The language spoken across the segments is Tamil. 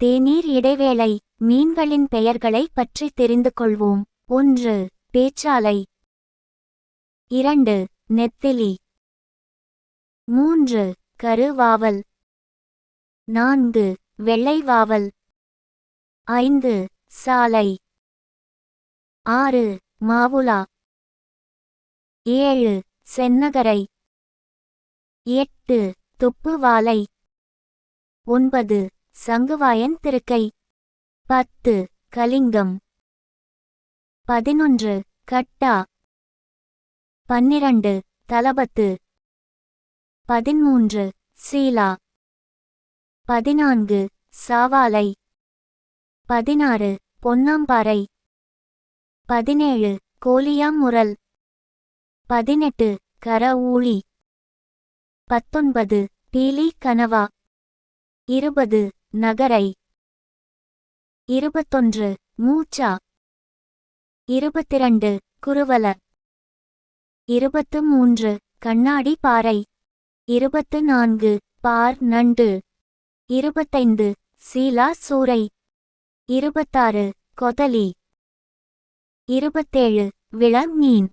தேநீர் இடைவேளை. மீன்களின் பெயர்களை பற்றி தெரிந்து கொள்வோம். 1. பேச்சாலை. 2. நெத்திலி. 3. கருவாவல். 4. வெள்ளை வாவல். 5. சாலை. 6. மாவுலா. 7. சென்னகரை. 8. துப்புவாலை. 9. சங்குவாயன் திருக்கை. 10. கலிங்கம். 11. கட்டா. 12. தலபத்து. 13. சீலா. 14. சாவாலை. 16. பொன்னாம்பாறை. 17. கோலியாமுரல். 18. கர ஊழி. 19. பீலி கனவா. 20. நகரை. 21. மூச்சா. 22. குருவல. 23. கண்ணாடி பாறை. 24. பார் நண்டு. 25. சீலா சூரை. 26. கொதலி. 27. விள மீன்.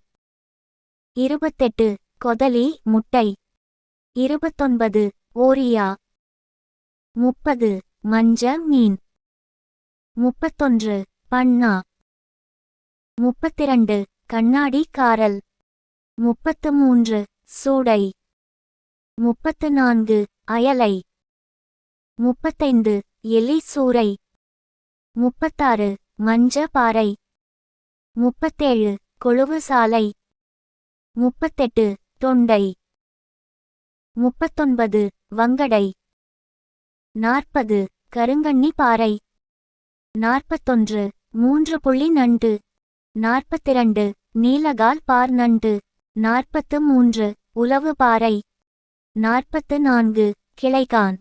28. கொதலி முட்டை. 29. ஓரியா. 30. மஞ்ச மீன். 31. பண்ணா. 32. கண்ணாடி காரல். 33. சூடை. 34. அயலை. 35. எலி சூரை. 36. மஞ்ச பாறை. 37. கொழுவு சாலை. 38. தொண்டை. 39. வங்கடை. 40. கருங்கண்ணி பாறை. 41. 3 புள்ளி நண்டு. 42. நீலகால் பார் நண்டு. 43. உலவு பாறை. 44. கிளைகான்.